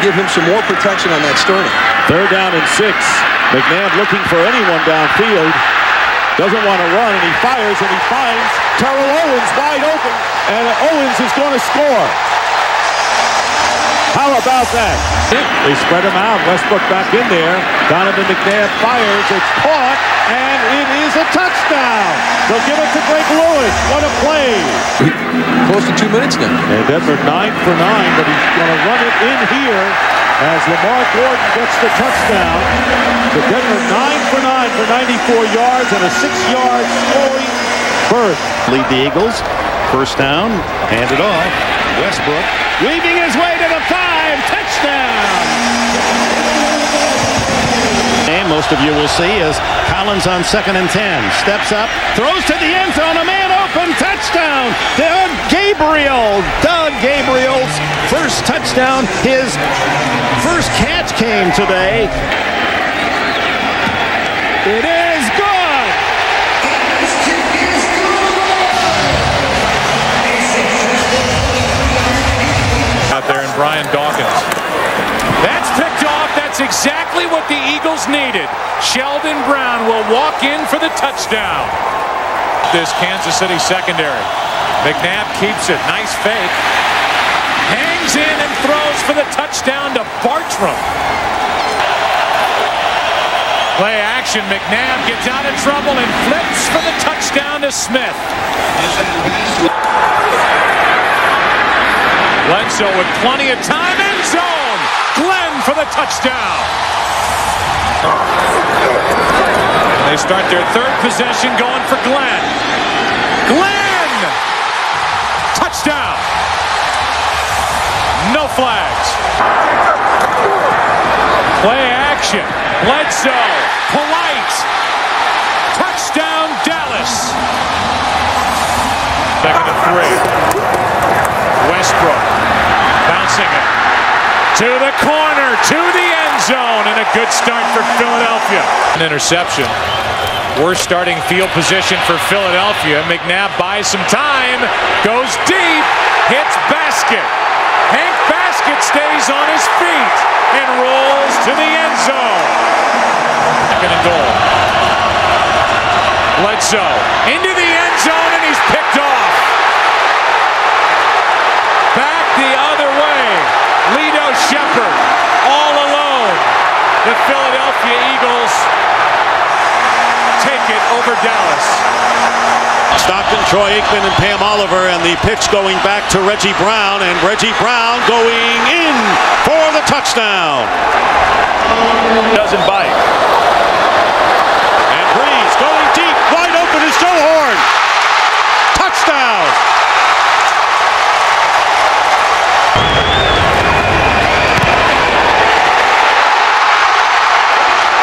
give him some more protection on that sternum. 3rd down and 6. McNabb looking for anyone downfield. Doesn't want to run, and he fires, and he finds Terrell Owens wide open, and Owens is going to score. How about that? They spread him out. Westbrook back in there. Donovan McNabb fires. It's caught, and it is a touchdown. They'll give it to Greg Lewis. What a play. Close to 2 minutes now. And Denver 9 for 9, but he's going to run it in here as Lamar Gordon gets the touchdown. So Denver 9 for 9 for 94 yards and a 6-yard scoring burst. Lead the Eagles. 1st down. Hand it off. Westbrook weaving his way to the 5. Touchdown. And most of you will see as Collins on 2nd and 10. Steps up. Throws to the end zone. A man open. Touchdown. Doug Gabriel's first touchdown. His first catch came today. It is good. Out there, and Brian Dawkins. That's picked off. That's exactly what the Eagles needed. Sheldon Brown will walk in for the touchdown. This Kansas City secondary. McNabb keeps it. Nice fake. Hangs in and throws for the touchdown to Bartram. Play action. McNabb gets out of trouble and flips for the touchdown to Smith. Bledsoe with plenty of time. End zone. Glenn for the touchdown. And they start their 3rd possession going for Glenn. Glenn! Touchdown. No flags. Play action. Bledsoe. Polite. Touchdown Dallas. 2nd and 3. Westbrook bouncing it to the corner, to the end zone, and a good start for Philadelphia. An interception. Worst starting field position for Philadelphia. McNabb buys some time, goes deep, hits Basket. Hank Basket stays on his feet and rolls to the end zone. 2nd and goal. Bledsoe into the end zone, and he's picked off. Back the other way. Lito Shepherd all alone. The Philadelphia Eagles take it over Dallas. Stockton, Troy Aikman, and Pam Oliver, and the pitch going back to Reggie Brown, and Reggie Brown going in for the touchdown. Doesn't bite. And Breeze going deep, wide open is Joe Horn. Touchdown.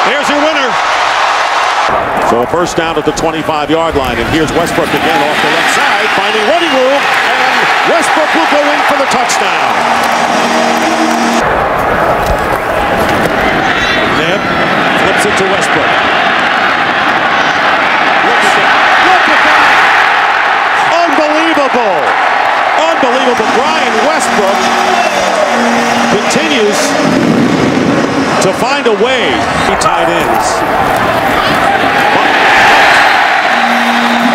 There's your winner. So 1st down at the 25-yard line, and here's Westbrook again off the left side, finding running room, and Westbrook will go in for the touchdown. Neb flips it to Westbrook. Look at that! Unbelievable! Unbelievable. Brian Westbrook continues to find a way. Tight ends.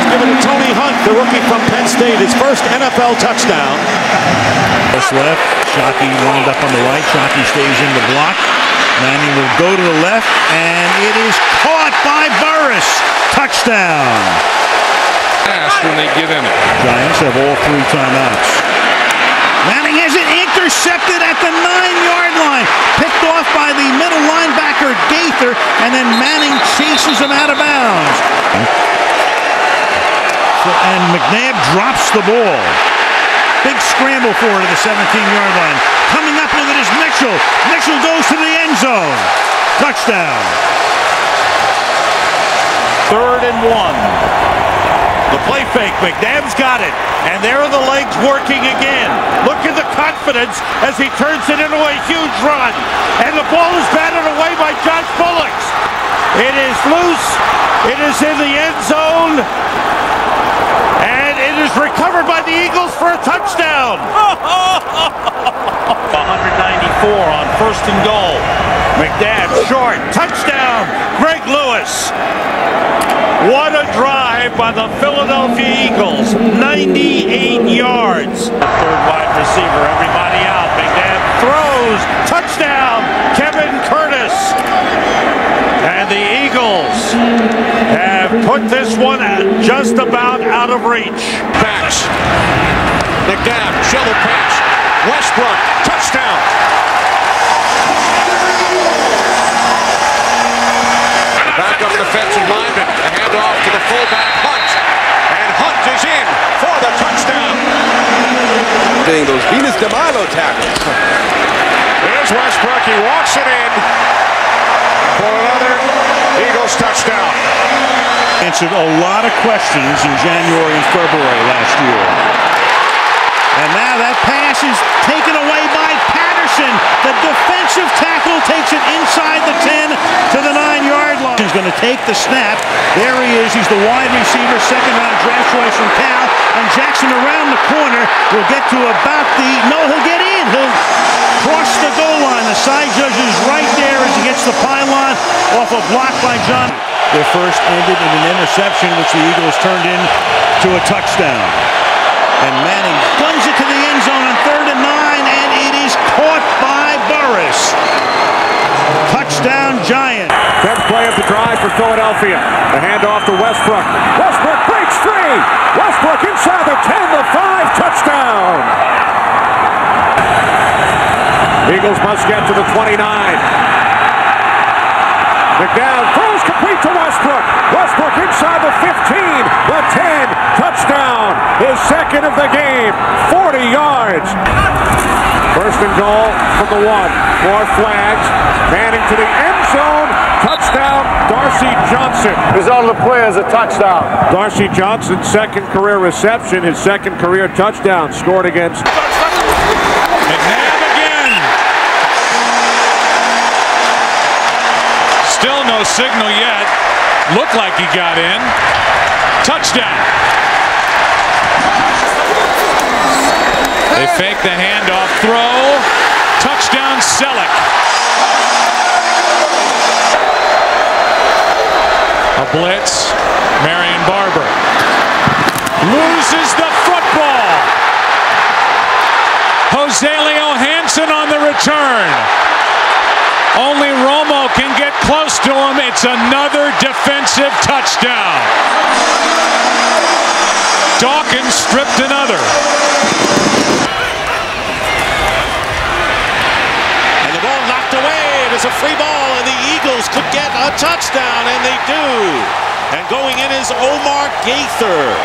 Give it to Tony Hunt, the rookie from Penn State, his first NFL touchdown. Left, Shockey wound up on the right. Shockey stays in the block. Manning will go to the left, and it is caught by Burris. Touchdown. Pass when they give him it. Giants have all 3 timeouts. Manning has it intercepted at the 9-yard line. Picked off by the middle linebacker, Gaither, and then Manning chases him out of bounds. And McNabb drops the ball. Big scramble for it at the 17-yard line. Coming up with it is Mitchell. Mitchell goes to the end zone. Touchdown. 3rd and 1. The play fake, McNabb's got it. And there are the legs working again. Look at the confidence as he turns it into a huge run. And the ball is batted away by Josh Bullocks. It is loose. It is in the end zone. And it is recovered by the Eagles for a touchdown. 194 on first and goal. McNabb short, touchdown, Greg Lewis. What a drive by the Philadelphia Eagles, 98 yards. Third wide receiver, everybody out. McNabb throws, touchdown, Kevin Curtis. And the Eagles have put this one just about out of reach. Pass. McNabb, shovel pass. Westbrook, touchdown. Back up defensive lineman. A handoff to the fullback, Hunt. And Hunt is in for the touchdown. Those Venus de Milo tackles. There's Westbrook. He walks it in for another Eagles touchdown. Answered a lot of questions in January and February last year. And now that pass is taken away by Patterson. The defensive tackle takes it inside the 10 to the 9-yard line. He's going to take the snap. There he is. He's the wide receiver, second-round draft choice from Cal. And Jackson around the corner will get to about the... No, he'll get in. He'll cross the goal line. The side judge is right there as he gets the pylon off a block by John. Their first ended in an interception, which the Eagles turned into a touchdown. And Manning guns it to the end zone on 3rd and 9, and it is caught by Burris. Touchdown, Giant. 10th play of the drive for Philadelphia. The handoff to Westbrook. Westbrook breaks free. Westbrook inside the 10, the 5, touchdown. Eagles must get to the 29. McNabb throws complete to Westbrook. Westbrook inside the 15, the 10, touchdown. His second of the game, 40 yards. First and goal from the 1. More flags. Manning to the end zone. Touchdown, Darcy Johnson. Result of the play is a touchdown. Darcy Johnson's second career reception, his second career touchdown, scored against McNabb again. Still no signal yet. Looked like he got in. Touchdown. They fake the handoff throw. Touchdown, Selleck. A blitz. Marion Barber loses the football. Jose Leo Hansen on the return. Only Romo can get close to him. It's another defensive touchdown. Dawkins stripped another. And the ball knocked away. It is a free ball, and the Eagles could get a touchdown, and they do. And going in is Omar Gaither.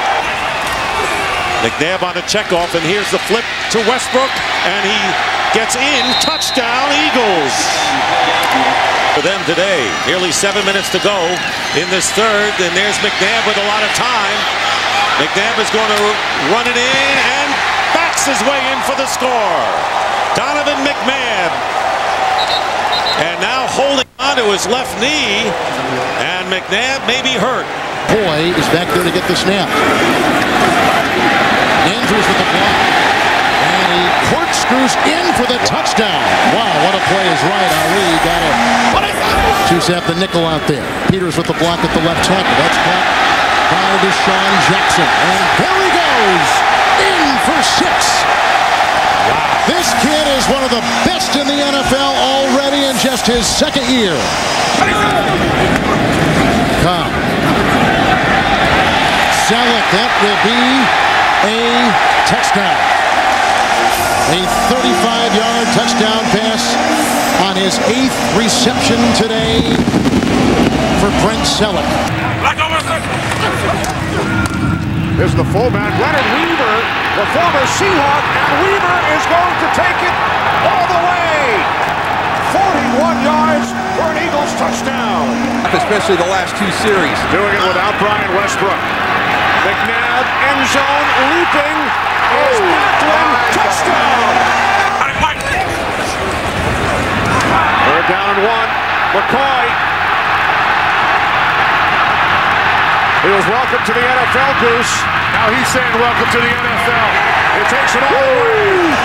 McNabb on a checkoff, and here's the flip to Westbrook, and he gets in. Touchdown, Eagles. For them today, nearly 7 minutes to go in this third, and there's McNabb with a lot of time. McNabb is going to run it in and backs his way in for the score. Donovan McNabb. And now holding on to his left knee, and McNabb may be hurt. Boy is back there to get the snap. Andrews with the block. And he corkscrews in for the touchdown. Wow, what a play is right. Ali got it. Two-sap the nickel out there. Peters with the block at the left tackle. That's caught by Deshaun Jackson. And there he goes. In for 6. Wow. This kid is one of the best in the NFL already in just his second year. Cobb. Selleck, that will be a touchdown. A 35-yard touchdown pass on his 8th reception today for Brent Selleck. Here's the fullback, Leonard Weaver, the former Seahawk, and Weaver is going to take it all the way. 41 yards for an Eagles touchdown. Especially the last 2 series. Doing it without Brian Westbrook. McNabb, end zone, leaping, is battling, touchdown. Third down and 1. McCoy. He was welcome to the NFL, Goose. Now he's saying welcome to the NFL. It takes it all the way.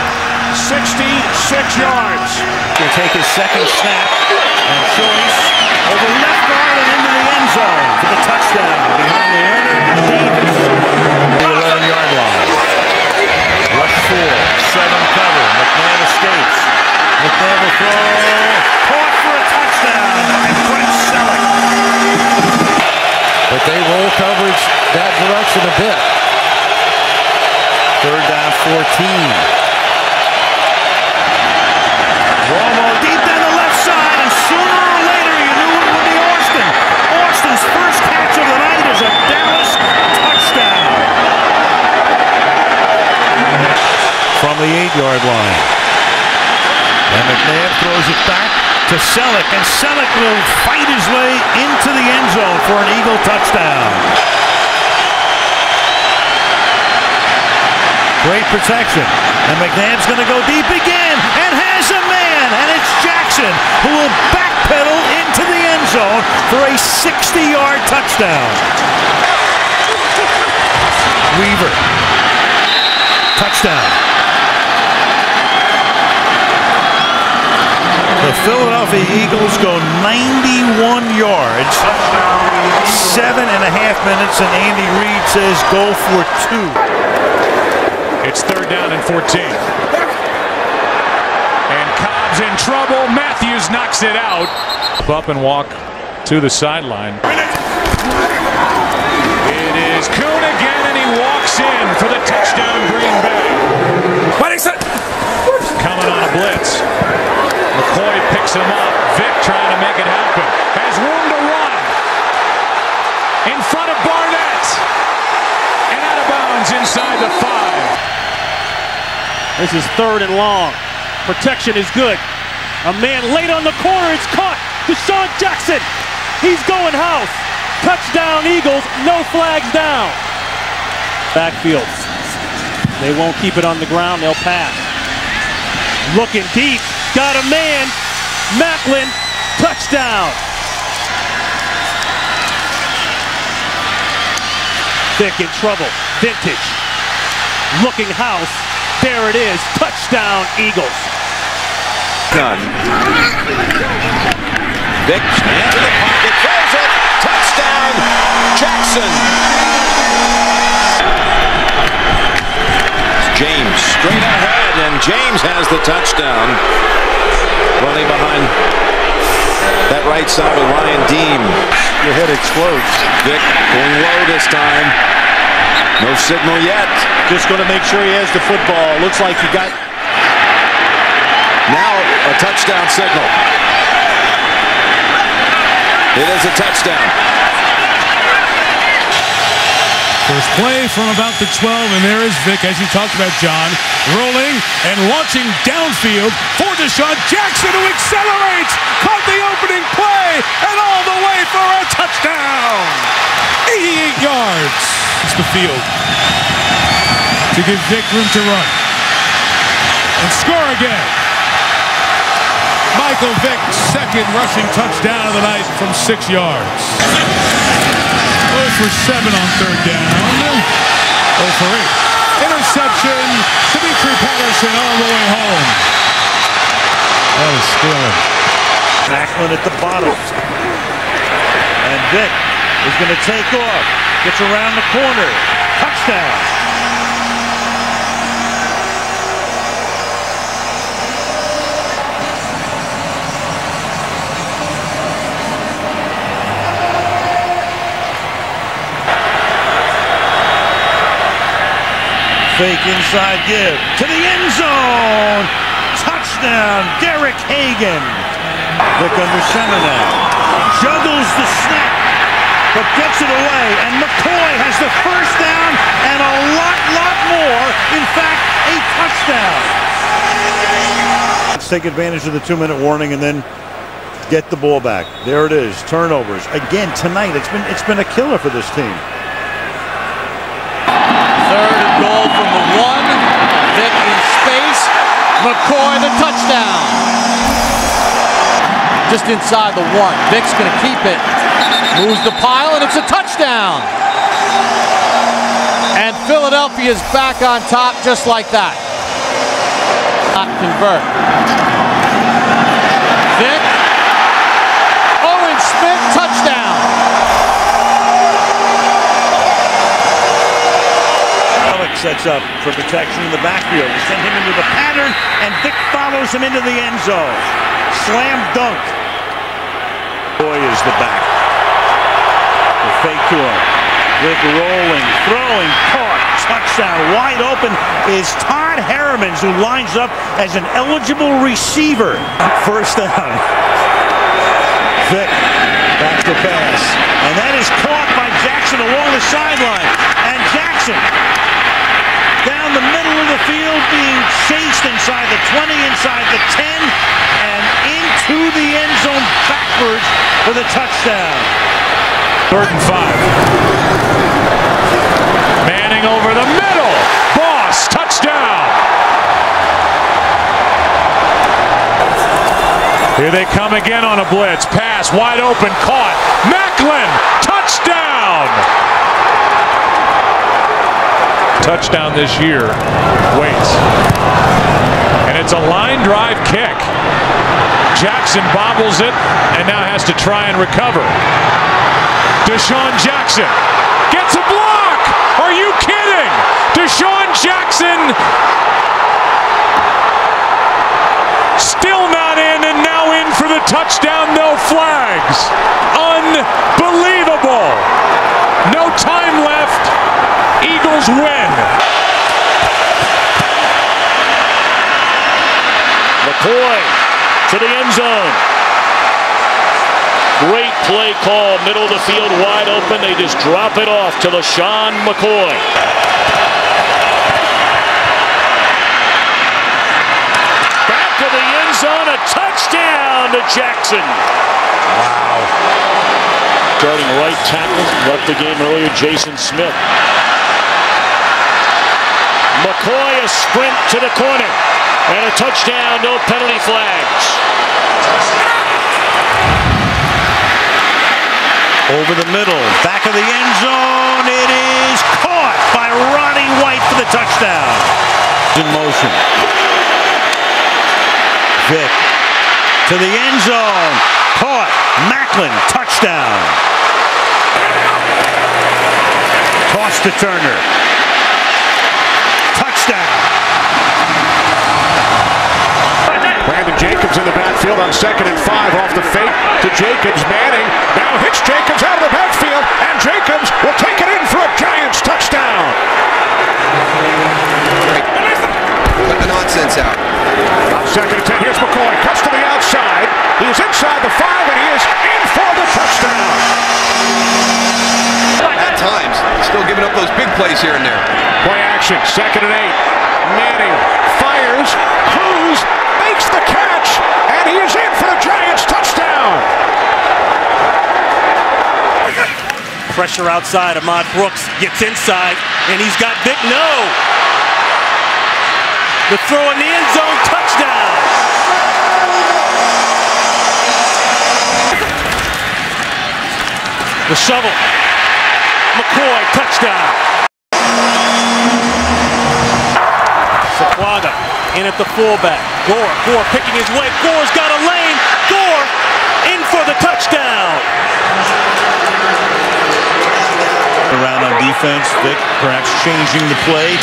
66 yards. He'll take his second snap and choice over left guard and into the end zone for the touchdown behind the Davis. The 11-yard line. Rush 4, 7 cover. McMahon escapes. McMahon will throw. Caught for a touchdown by Brent Selleck. But they roll coverage that direction a bit. Third down, 14. Romo deep down the left side, and sooner or later you knew it would be Austin. Austin's first catch of the night is a Dallas touchdown. From the 8-yard line. And McNabb throws it back to Selleck, and Selleck will fight his way into the end zone for an Eagle touchdown. Great protection, and McNabb's going to go deep again, and has a man, and it's Jackson who will backpedal into the end zone for a 60-yard touchdown. Weaver, touchdown. The Philadelphia Eagles go 91 yards, 7.5 minutes, and Andy Reid says go for 2. It's third down and 14. And Cobb's in trouble. Matthews knocks it out. Up and walk to the sideline. It is Kuhn again, and he walks in for the touchdown, Green Bay. Coming on a blitz. McCoy picks him up. Vick trying to make it happen. Has room to run. In front of Barnett. And out of bounds inside the 5. This is third and long. Protection is good. A man late on the corner. It's caught. Deshaun Jackson. He's going house. Touchdown Eagles. No flags down. Backfield. They won't keep it on the ground. They'll pass. Looking deep. Got a man. Macklin. Touchdown. Vick in trouble. Vintage. Looking house. There it is. Touchdown, Eagles. Done. Vick into the pocket, throws it. Touchdown, Jackson. James straight ahead, and James has the touchdown. Running behind that right side with Ryan Deem. Your head explodes. Vick going low this time. No signal yet. Just going to make sure he has the football. Looks like he got... Now a touchdown signal. It is a touchdown. First play from about the 12, and there is Vick, as you talked about, John, rolling and launching downfield for Deshaun Jackson, who accelerates, caught the opening play, and all the way for a touchdown. 88 yards. It's the field to give Vick room to run and score again. Michael Vick, second rushing touchdown of the night from 6 yards. 0 for 7 on third down. 0 for 8. Interception. Dimitri Patterson all the way home. That was stealing. Macklin at the bottom. And Vick is going to take off. Gets around the corner. Touchdown. Fake inside give to the end zone. Touchdown, Derek Hagan. Vick under center now. Juggles the snap, but gets it away. And McCoy has the first down and a lot more. In fact, a touchdown. Let's take advantage of the 2-minute warning and then get the ball back. There it is. Turnovers again tonight. It's been a killer for this team. Third and goal from the 1. Vick in space. McCoy the touchdown. Just inside the 1. Vick's going to keep it. Moves the pile, and it's a touchdown. And Philadelphia's back on top just like that. Not convert. Vic. Owen Smith, touchdown. Alex sets up for protection in the backfield. They send him into the pattern, and Vic follows him into the end zone. Slam dunk. Boy is the back. The fake to him. Vic rolling, throwing, caught, touchdown. Wide open is Todd Harrimans, who lines up as an eligible receiver. First down. Vic, back to pass. And that is caught by Jackson along the sideline. And Jackson, down the middle of the field, being chased inside the 20, inside the 10, and into the end zone backwards for the touchdown. 3rd and 5. Manning over the middle. Boss, touchdown. Here they come again on a blitz. Pass, wide open, caught. Macklin, touchdown. Touchdown this year. Waits. And it's a line drive kick. Jackson bobbles it and now has to try and recover. Deshaun Jackson gets a block. Are you kidding? Deshaun Jackson still not in, and now in for the touchdown. No flags. Unbelievable. No time left. Eagles win. McCoy to the end zone. Great play call, middle of the field, wide open. They just drop it off to LaShawn McCoy. Back to the end zone, a touchdown to Jackson. Wow. Starting right tackle, left the game earlier, Jason Smith. McCoy, a sprint to the corner. And a touchdown, no penalty flags. Over the middle, back of the end zone, it is caught by Ronnie White for the touchdown. In motion. Vic to the end zone, caught. Macklin, touchdown. Toss to Turner. Touchdown. Brandon Jacobs in the backfield on 2nd and 5 off the fake to Jacobs. Manning now hits Jacobs out of the backfield, and Jacobs will take it in for a Giants touchdown. Put the nonsense out. On 2nd and 10, here's McCoy. Cuts to the outside. He is inside the 5, and he is in for the touchdown. At times, still giving up those big plays here and there. Play action, 2nd and 8. Manning fires. Cruz makes the catch, and he is in for the Giants touchdown. Pressure outside. Ahmad Brooks gets inside, and he's got Vic. No. The throw in the end zone, touchdown. The shovel. McCoy, touchdown. Saplaga in at the fullback. Gore picking his way. Gore's got a lane. Gore in for the touchdown. Around on defense, Vic perhaps changing the play.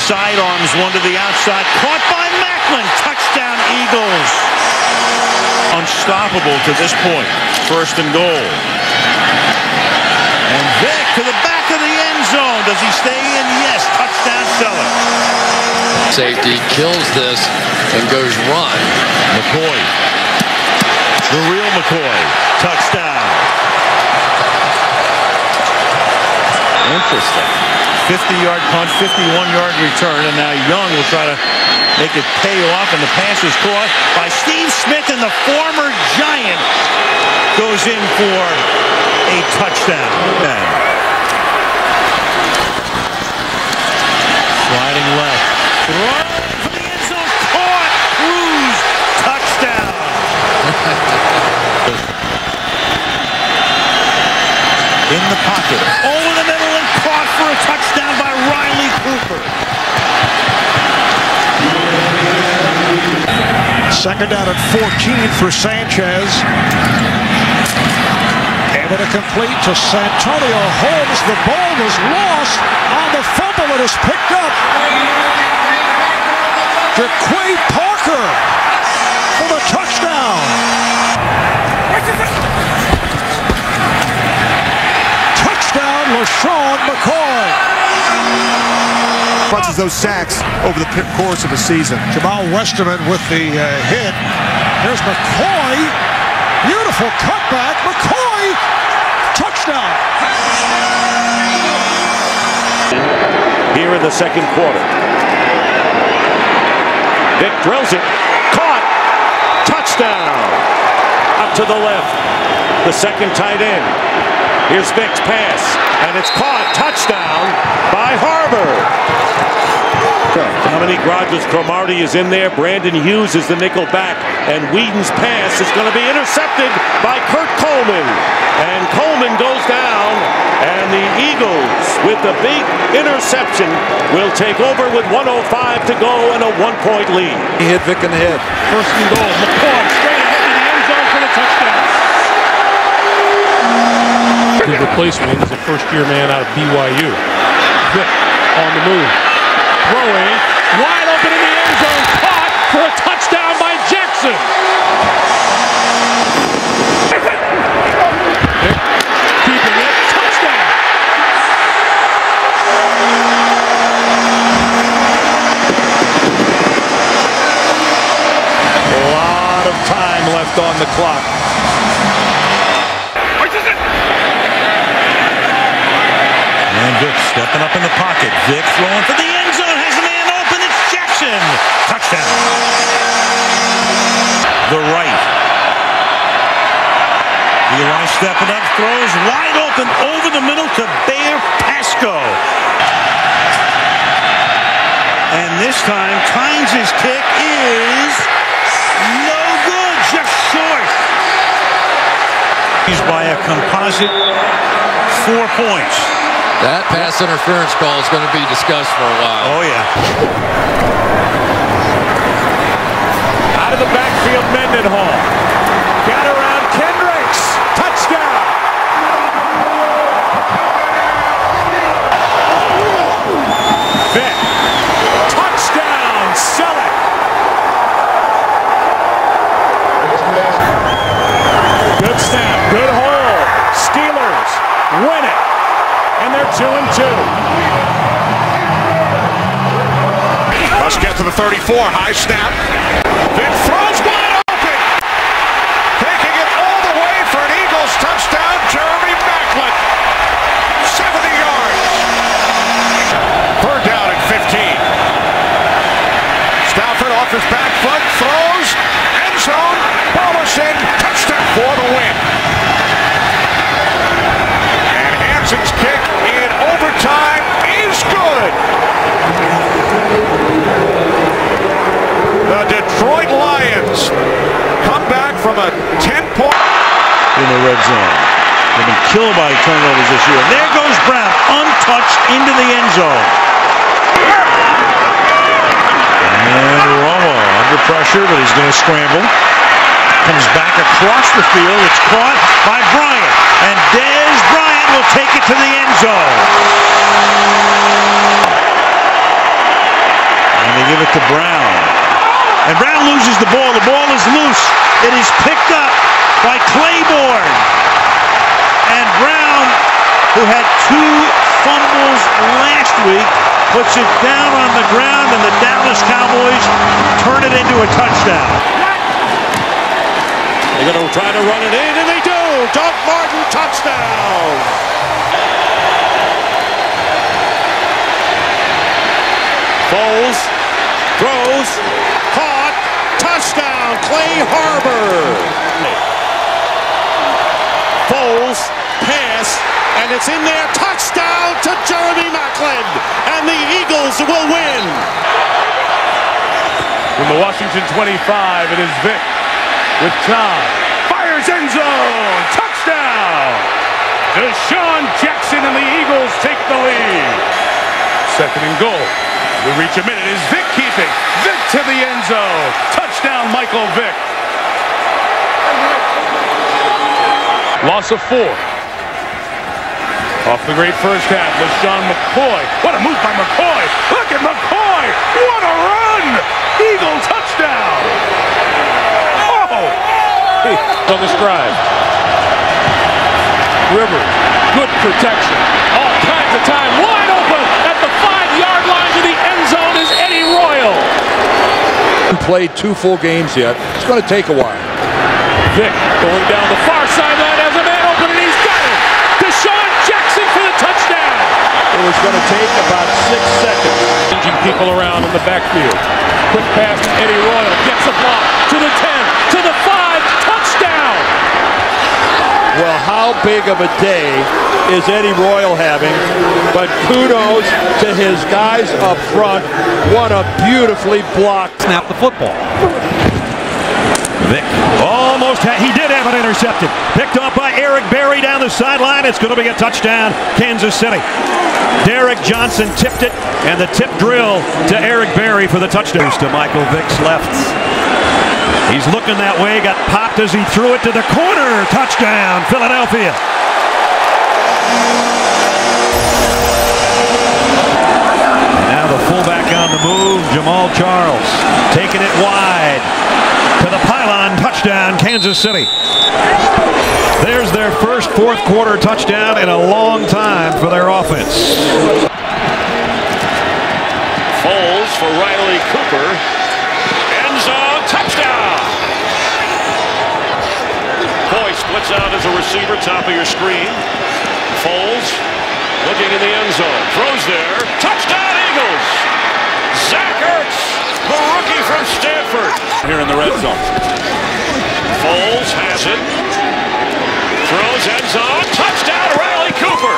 Sidearms one to the outside. Caught by Macklin. Touchdown Eagles. Unstoppable to this point. 1st and goal. And Vic to the back of the end zone. Does he stay in? Yes. Touchdown Seller. Safety kills this and goes run. McCoy. The real McCoy. Touchdown. Interesting. 50-yard punt, 51-yard return, and now Young will try to make it pay off, and the pass is caught by Steve Smith, and the former Giant goes in for a touchdown. Sliding left. Right for the end zone. Caught. Cruz. Touchdown. In the pocket. Over the middle and caught for a touchdown by Riley Cooper. Second down and 14 for Sanchez. Able to complete to Santonio Holmes. The ball was lost on the fumble. It is picked up. Jaquay Parker for the touchdown. Touchdown, LaShawn McCoy. Punches those sacks over the course of a season. Jamal Westerman with the hit. There's McCoy. Beautiful cutback. McCoy. Touchdown. Here in the second quarter. Vic drills it. Caught. Touchdown. Up to the left. The second tight end. Here's Vic's pass. And it's caught. Touchdown by Harbor. Dominique Rodgers-Cromartie is in there. Brandon Hughes is the nickel back. And Whedon's pass is going to be intercepted by Kurt Coleman. And Coleman goes down. And the Eagles, with the big interception, will take over with 1:05 to go and a 1-point lead. He hit Vic in the head. First and goal. McCoy straight ahead to the end zone for the touchdown. His replacement is a first-year man out of BYU. Vic on the move. Throwing. Wide open in the end zone. Caught for a touchdown by Jackson. Vic keeping it. Touchdown. A lot of time left on the clock. And Vic stepping up in the pocket. Vic throwing for the end zone. Has the man open. It's Jackson. Touchdown. The right. Eli stepping up. Throws wide open over the middle to Bayer Pasco. And this time, Kynes' kick is no good. Just short. He's by a composite 4 points. That pass interference call is going to be discussed for a while. Oh, yeah. Out of the backfield, Mendenhall. Got around Kendricks. Touchdown. Vic. Touchdown. Selleck. Good snap. Good hold. Steelers win it. And they're 2-2. Must get to the 34. High snap. Vic throws wide open. Taking it all the way for an Eagles touchdown. Jeremy Maclin. 70 yards. Third down at 15. Stafford off his back foot. Throws. End zone. Ballison. Touchdown for the win. And Hanson's kick in overtime is good. The Detroit Lions come back from a 10-point in the red zone. They've been killed by turnovers this year. There goes Brown, untouched into the end zone. And Romo under pressure, but he's going to scramble. Comes back across the field. It's caught by Bryant. And Dez Bryant will take it to the end zone. And they give it to Brown. And Brown loses the ball. The ball is loose. It is picked up by Claiborne. And Brown, who had 2 fumbles last week, puts it down on the ground, and the Dallas Cowboys turn it into a touchdown. They're going to try to run it in, and they do. Doug Martin, touchdown. Foles throws, caught, touchdown, Clay Harbor. Foles, pass, and it's in there, touchdown to Jeremy Maclin, and the Eagles will win. From the Washington 25, it is Vic with Tom. Fires end zone, touchdown. Deshaun Jackson and the Eagles take the lead. Second and goal. We reach a minute. Is Vic keeping? Vic to the end zone. Touchdown, Michael Vick. Loss of 4. Off the great first half, LeSean McCoy. What a move by McCoy. Look at McCoy. What a run. Eagle touchdown. Oh. On the stride. Rivers. Good protection. All kinds of time. Wide open at the 5-yard line to the end zone is Eddie Royal. Played 2 full games yet. It's going to take a while. Vick going down the far sideline as a man open, and he's got it. DeSean Jackson for the touchdown. It was going to take about 6 seconds. Changing people around in the backfield. Quick pass to Eddie Royal. Gets a block to the 10, to the 5. Touchdown. Well, how big of a day is Eddie Royal having? But kudos to his guys up front. What a beautifully blocked. Snap the football. Vick almost he did have it intercepted. Picked off by Eric Berry down the sideline. It's going to be a touchdown, Kansas City. Derek Johnson tipped it, and the tip drill to Eric Berry for the touchdown. To Michael Vick's left. He's looking that way, got popped as he threw it to the corner. Touchdown, Philadelphia. Now the fullback on the move, Jamal Charles, taking it wide to the pylon. Touchdown, Kansas City. There's their first fourth quarter touchdown in a long time for their offense. Foles for Riley Cooper. End zone touchdown. Boy splits out as a receiver, top of your screen. Foles looking in the end zone. Throws there. Touchdown Eagles. Zach Ertz, the rookie from Stanford. Here in the red zone. Foles has it. Throws end zone. Touchdown Riley Cooper.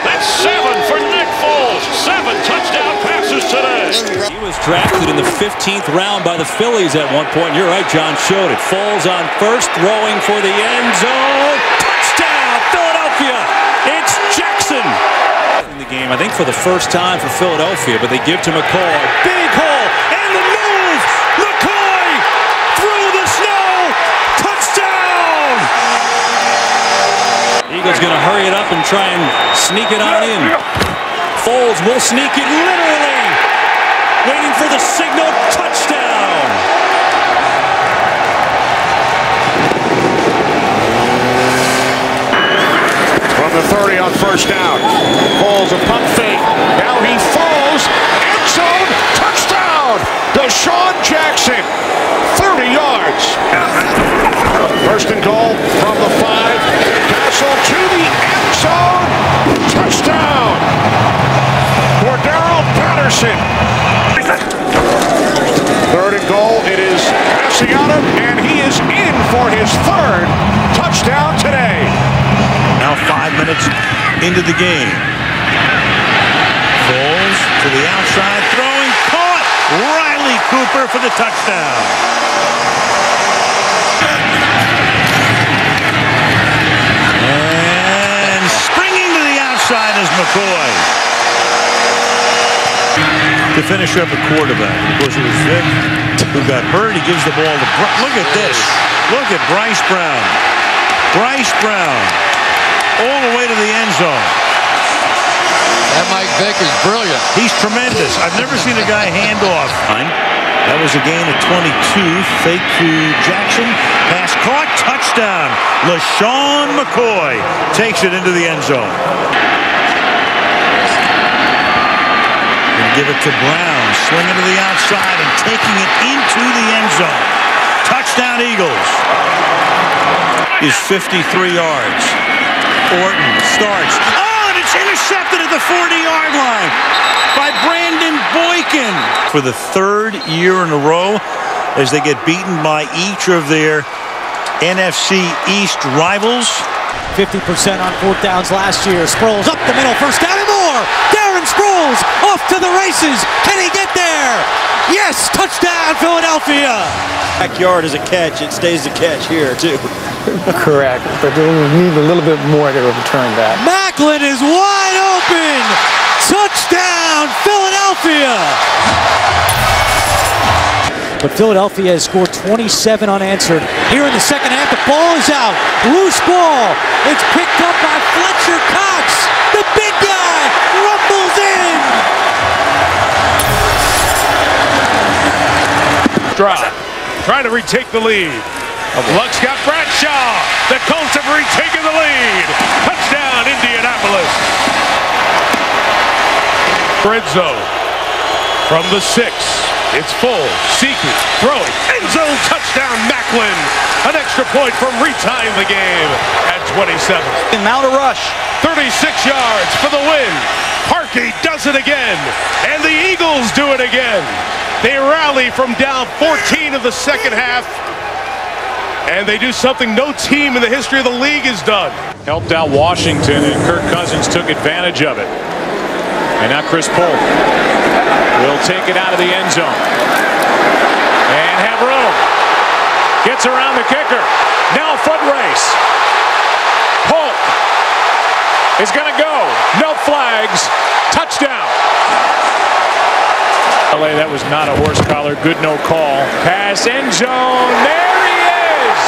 That's 7 for Nick Foles. 7 touchdown passes today. He was drafted in the 15th round by the Phillies at one point. You're right, John showed it. Foles on first, throwing for the end zone. Touchdown, Philadelphia. It's Jackson. In the game, I think for the first time for Philadelphia, but they give to McCoy. Big hole, and the move. McCoy through the snow. Touchdown. Eagles going to hurry it up and try and sneak it on in. Foles will sneak it literally. Waiting for the signal. Touchdown. From the 30 on first down. Foles a pump fake. Now he falls. End zone. Touchdown. DeSean Jackson. 30 yards. First and goal from the 5. Castle to the end zone. Touchdown. Cordero Patterson. Third and goal. It is Asiata, and he is in for his 3rd touchdown today. Now 5 minutes into the game. Foles to the outside, throwing, caught. Riley Cooper for the touchdown. And springing to the outside is McCoy. To finish up a quarterback. Of course, it was Vick who got hurt. He gives the ball to Look at this. Look at Bryce Brown. Bryce Brown. All the way to the end zone. That Mike Vick is brilliant. He's tremendous. I've never seen a guy hand off. That was a gain of 22. Fake to Jackson. Pass caught. Touchdown. LeSean McCoy takes it into the end zone. And give it to Brown. Slinging to the outside and taking it into the end zone. Touchdown Eagles. Is 53 yards. Orton starts. Oh, and it's intercepted at the 40-yard line by Brandon Boykin. For the 3rd year in a row as they get beaten by each of their NFC East rivals. 50% on 4th downs last year. Sproles up the middle, first down and more. Darren Sproles off to the races. Can he get there? Yes, touchdown Philadelphia. Backyard is a catch. It stays a catch here too. Correct, but we need a little bit more to return that. Macklin is wide open. Touchdown, Philadelphia. but Philadelphia has scored 27 unanswered. Here in the second half, the ball is out. Loose ball. It's picked up by Fletcher Cox. The big guy rumbles in. Drive. Trying to retake the lead. Luck's got Bradshaw. The Colts have retaken the lead. Touchdown, Indianapolis. Rizzo from the 6. It's full. Seeking. Throwing. End zone touchdown, Macklin. An extra point from retying the game at 27. Mount a rush. 36 yards for the win. Parkey does it again. And the Eagles do it again. They rally from down 14 of the second half. And they do something no team in the history of the league has done. Helped out Washington, and Kirk Cousins took advantage of it. And now Chris Polk will take it out of the end zone. And have room. Gets around the kicker. Now a foot race. Polk is going to go. No flags. Touchdown. That was not a horse collar. Good no call. Pass end zone. There he is.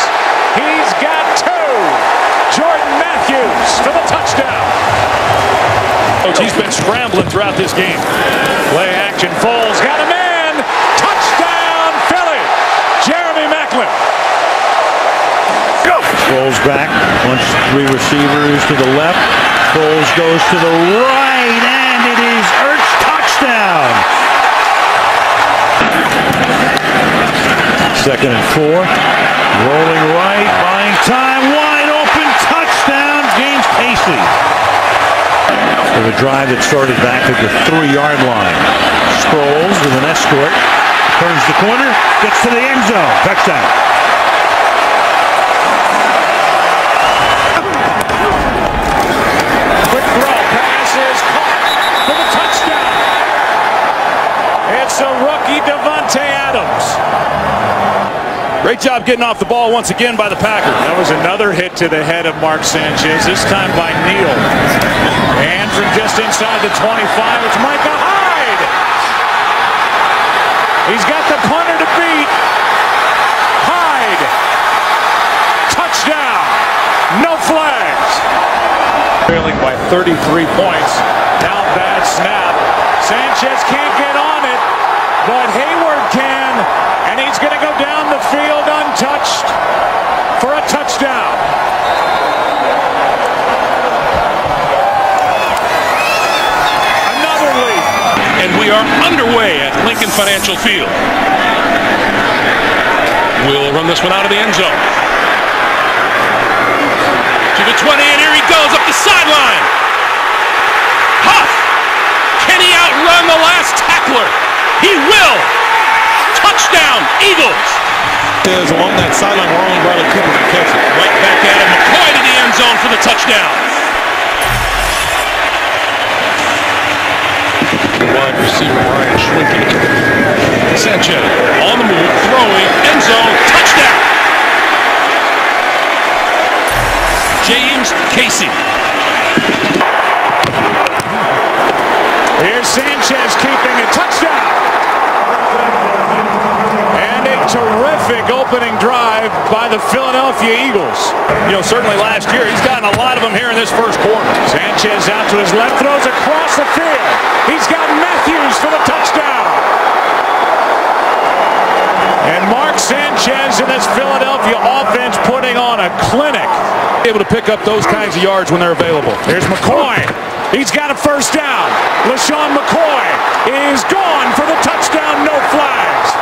He's got 2. Jordan Matthews for the touchdown. He's been scrambling throughout this game. Play action. Foles got a man. Touchdown Philly. Jeremy Macklin. Rolls back. Once 3 receivers to the left. Foles goes to the right, and it is Ertz touchdown. 2nd and 4. Rolling right, buying time, wide open, touchdown, James Casey. For the drive that started back at the 3-yard line. Sproles with an escort, turns the corner, gets to the end zone, touchdown. Quick throw, pass is caught for the touchdown. It's a rookie, Devontae Adams. Great job getting off the ball once again by the Packers. That was another hit to the head of Mark Sanchez, this time by Neal. And from just inside the 25, it's Micah Hyde. He's got the punter to beat. Hyde. Touchdown. No flags. Trailing by 33 points. Now bad snap. Sanchez can't get on it, but Hayward can. And he's going to go down the field untouched for a touchdown. Another lead. And we are underway at Lincoln Financial Field. We'll run this one out of the end zone. To the 20, and here he goes up the sideline. Huff! Can he outrun the last tackler? He will! Touchdown, Eagles! Is along that sideline where only Bradley Cooper can catch it. Right back at him. McCoy to the end zone for the touchdown. Wide receiver Ryan shrinking. Sanchez on the move, throwing, end zone, touchdown. James Casey. Here's Sanchez keeping a touchdown. And a terrific opening drive by the Philadelphia Eagles. You know, certainly last year, he's gotten a lot of them here in this first quarter. Sanchez out to his left, throws across the field. He's got Matthews for the touchdown. And Mark Sanchez in this Philadelphia offense putting on a clinic. Able to pick up those kinds of yards when they're available. Here's McCoy. He's got a first down. LaShawn McCoy is gone for the touchdown. No flags.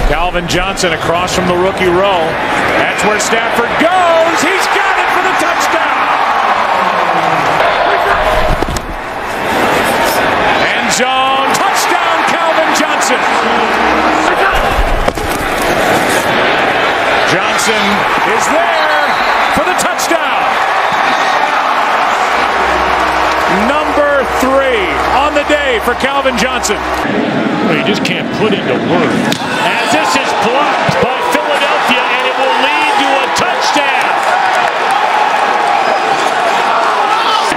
Calvin Johnson across from the rookie row. That's where Stafford goes. He's got it for the touchdown. End zone. Touchdown, Calvin Johnson. Johnson is there for the touchdown. Number 3 on the day for Calvin Johnson. Well, you just can't put into words. As this is blocked by Philadelphia, and it will lead to a touchdown.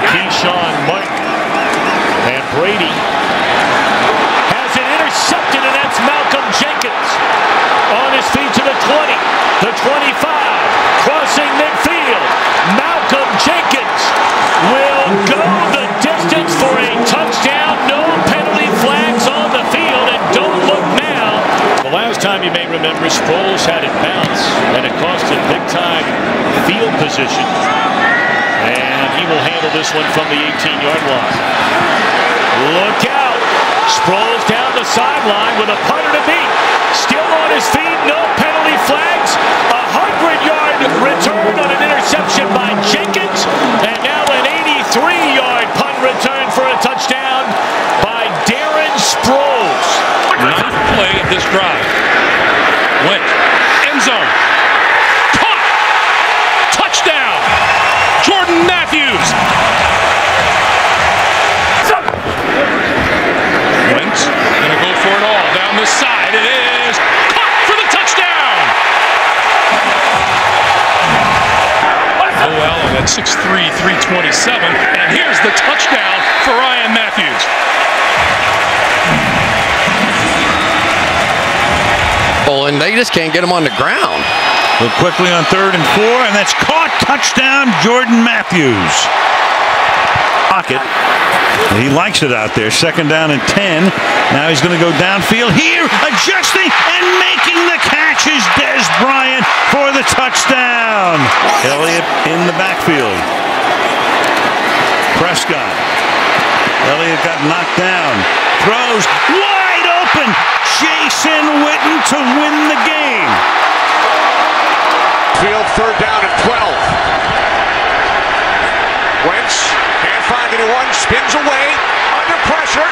Keyshawn Mike and Brady has may remember Sproles had it bounce, and it cost him big-time field position. And he will handle this one from the 18-yard line. Look out! Sproles down the sideline with a punter to beat. Still on his feet, no penalty flags. 100-yard return on an interception by Jenkins. And now an 83-yard punt return for a touchdown by Darren Sproles. Ninth play of this drive. Went. End zone. Caught. Touchdown. Jordan Matthews. Wentz gonna go for it all down the side. It is caught for the touchdown. Oh, Allen at 6'3", 327, and here's the touchdown for Ryan Matthews. Oh, and they just can't get him on the ground. Look quickly on 3rd and 4, and that's caught. Touchdown, Jordan Matthews. Pocket. He likes it out there. 2nd down and 10. Now he's going to go downfield here, adjusting and making the catch is Des Bryant for the touchdown. Elliott in the backfield. Prescott. Elliott got knocked down. Throws wide open. Jason Witten to win the game. Field 3rd down and 12. Wentz can't find anyone, spins away, under pressure,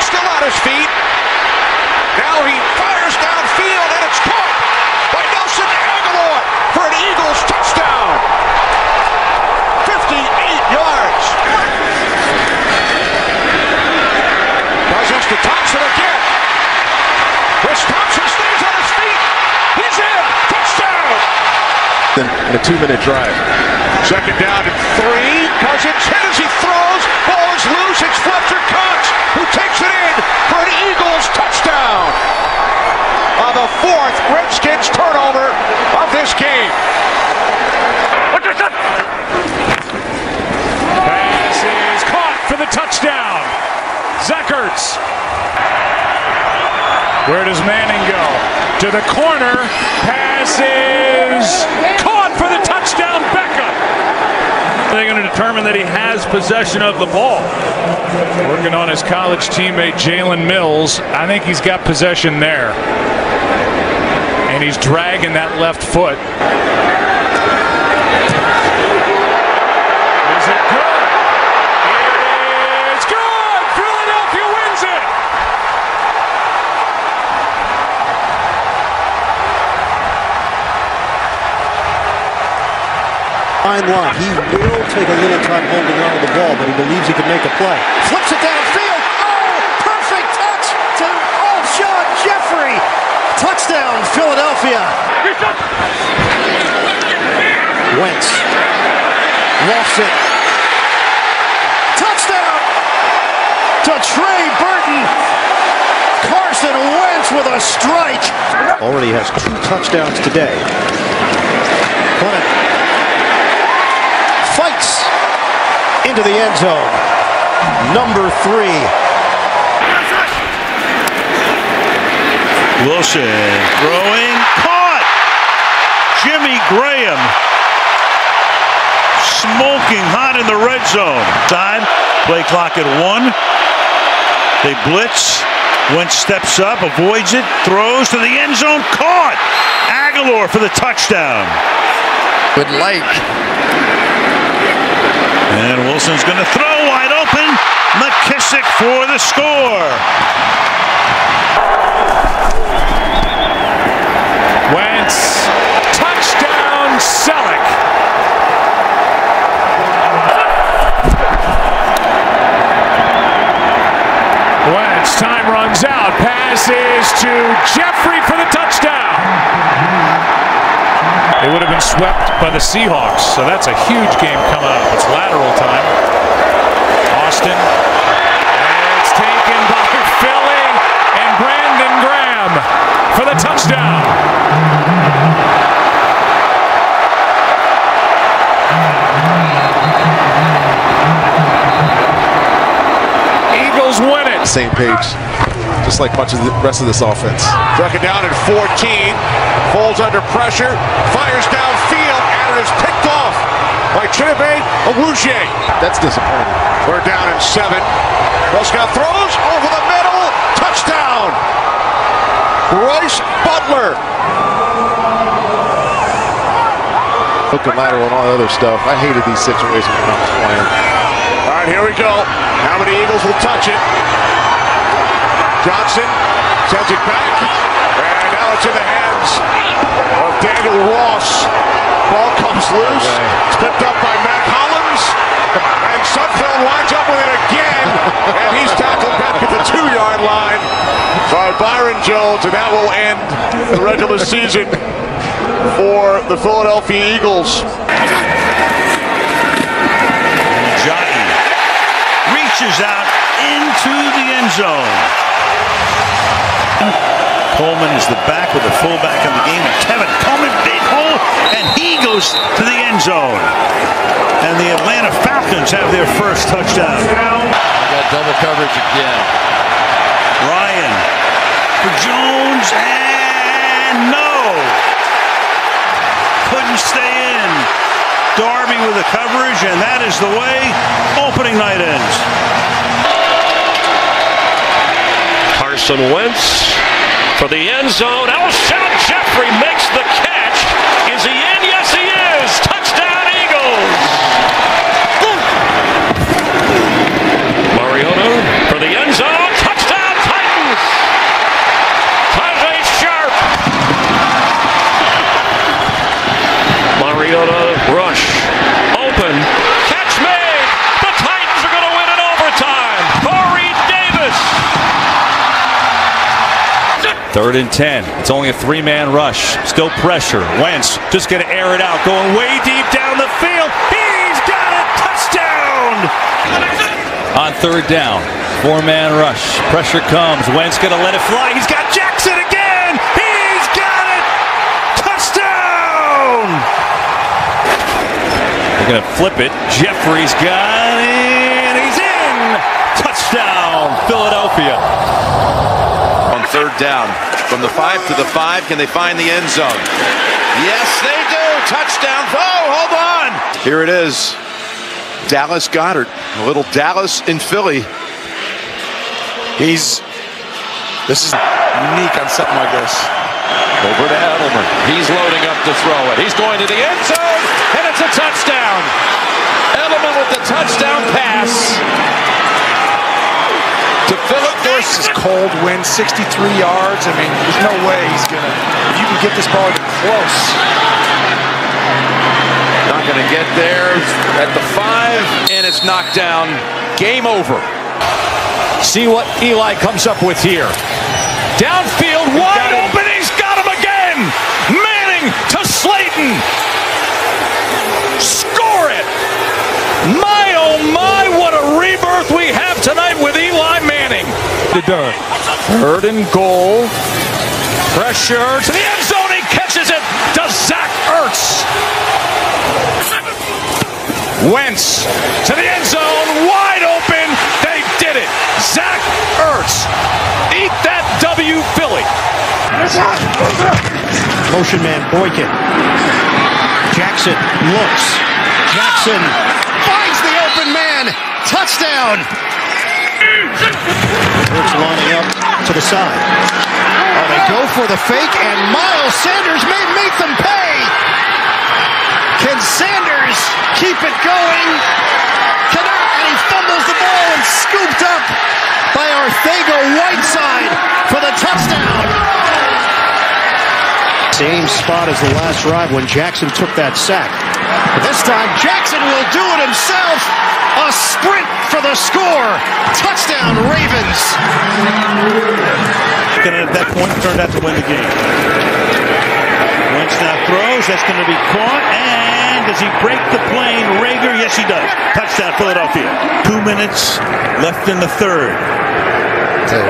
still on his feet. Now he fires downfield and it's caught by Nelson Aguilar for an Eagles touchdown. 58 yards. Cousins to Thompson again. Chris Thompson stays on his feet. He's in. Touchdown. In a 2-minute drive. 2nd down and 3. Cousins hit as he throws. Ball is loose. It's Fletcher Cox who takes it in for an Eagles touchdown. On the 4th Redskins turnover of this game. Pass is caught for the touchdown. Zach Ertz. Where does Manning go? To the corner. Pass is caught for the touchdown. Beckham. They're going to determine that he has possession of the ball. Working on his college teammate Jalen Mills. I think he's got possession there. And he's dragging that left foot. Is it good? It's good! Philadelphia wins it! Fine line. He will take a little time holding on to the ball, but he believes he can make a play. Flips it downfield. Oh, perfect touch to Alshon Jeffrey. Touchdown, Philadelphia. Wentz lofts it. Touchdown to Trey Burton. Carson Wentz with a strike. Already has 2 touchdowns today. Clement fights into the end zone. Number 3. Wilson throwing, caught. Jimmy Graham smoking hot in the red zone. Time, play clock at 1. They blitz. Wentz steps up, avoids it, throws to the end zone, caught. Aguilar for the touchdown. Good like. And Wilson's going to throw wide open. McKissick for the score. Wentz. Touchdown, Selleck. Wentz, time runs out. Passes to Jeffrey for the touchdown. They would have been swept by the Seahawks, so that's a huge game coming up. It's lateral time. Austin. And it's taken by Philly and Brandon Graham for the touchdown. Eagles win it. Same page. just like much of the rest of this offense. Second down at 14. Falls under pressure. Fires downfield. And it is picked off by Chidobe Awuzie. That's disappointing. We're down in 7. Prescott throws over the middle. Touchdown. Bryce Butler. Hook and lateral and all that other stuff. I hated these situations when I was playing. All right, here we go. How many Eagles will touch it? Johnson sends it back. And now it's in the hands of Daniel Ross. Ball comes loose. Tipped up by Matt Hollins. And Sudfeld winds up with it again. And he's tackled back at the 2-yard line by Byron Jones. And that will end the regular season for the Philadelphia Eagles. Johnny reaches out into the end zone. Coleman is the back with the fullback in the game. Kevin Coleman, big hole, and he goes to the end zone. And the Atlanta Falcons have their first touchdown. Got double coverage again. Ryan for Jones, and no. Couldn't stay in. Darby with the coverage, and that is the way opening night ends. Carson Wentz for the end zone. Alshon Jeffrey makes the catch. Is he in? Yes, he is. Touchdown, Eagles. Mariota for the end zone. Touchdown, Titans. Tajay Sharp. Mariota rush. Open. Catch made. The Titans are going to win in overtime. Corey Davis. 3rd and 10. It's only a 3-man rush. Still pressure. Wentz just going to air it out. Going way deep down the field. He's got a touchdown! On 3rd down. 4-man rush. Pressure comes. Wentz going to let it fly. He's got Jackson again! He's got it! Touchdown! They're going to flip it. Jeffrey's got it. He's in! Touchdown, Philadelphia. On 3rd down, from the 5 to the 5, can they find the end zone? Yes, they do. Touchdown. Oh, hold on. Here it is. Dallas Goedert. A little Dallas in Philly. This is unique on something like this. Over to Edelman. He's loading up to throw it. He's going to the end zone, and it's a touchdown. Edelman with the touchdown pass. To Philip, this is cold wind, 63 yards. I mean, there's no way he's gonna. If you can get this ball close. Not going to get there at the 5, and it's knocked down. Game over. See what Eli comes up with here. Downfield, wide open. He's got him again. Manning to Slayton. Score it. My, oh my, what a rebirth we have tonight with Eli Manning. Done. 3rd and goal. Pressure to the end zone. He catches it to Zach Ertz. Wentz to the end zone. Wide open. They did it. Zach Ertz. Eat that W, Philly. Motion man Boykin. Jackson looks. Jackson finds the open man. Touchdown. Looks lining up to the side. Oh, they go for the fake, and Miles Sanders may make them pay. Can Sanders keep it going? Cannot, and he fumbles the ball and scooped up by Arcega-Whiteside for the touchdown. Same spot as the last drive when Jackson took that sack. But this time, Jackson will do it himself. A sprint for the score. Touchdown, Ravens. At that point, turned out to win the game. Wentz now throws. That's going to be caught. And does he break the plane? Rager? Yes, he does. Touchdown, Philadelphia. 2 minutes left in the 3rd.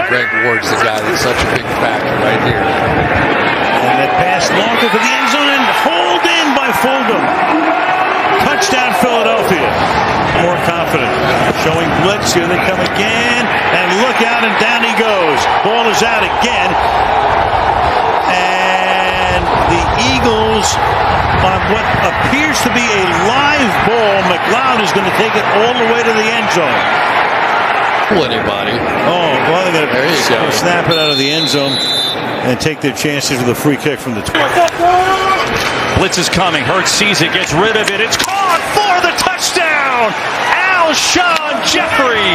Greg Ward's the guy that's such a big factor right here. And that pass longer to the end zone and hauled in by Fulgham. Touchdown, Philadelphia. More confident. Showing blitz. Here they come again. And look out, and down he goes. Ball is out again. And the Eagles, on what appears to be a live ball, McLeod is going to take it all the way to the end zone. Anybody. Oh, well, they're going to snap it out of the end zone and take their chances with a free kick from the 20. Blitz is coming. Hurts sees it, gets rid of it. It's caught for the touchdown. Alshon Jeffrey.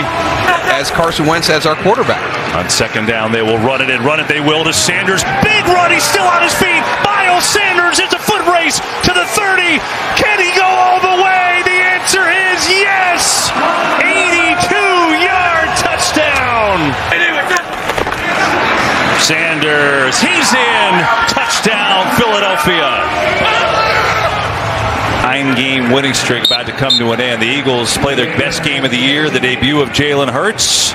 As Carson Wentz as our quarterback. On second down, they will run it and run it. They will to Sanders. Big run. He's still on his feet. Miles Sanders. It's a foot race to the 30. Can he go all the way? The answer is yes. 82-yard touchdown. Sanders. He's in. Touchdown, Philadelphia. 9-game winning streak about to come to an end. The Eagles play their best game of the year, the debut of Jalen Hurts.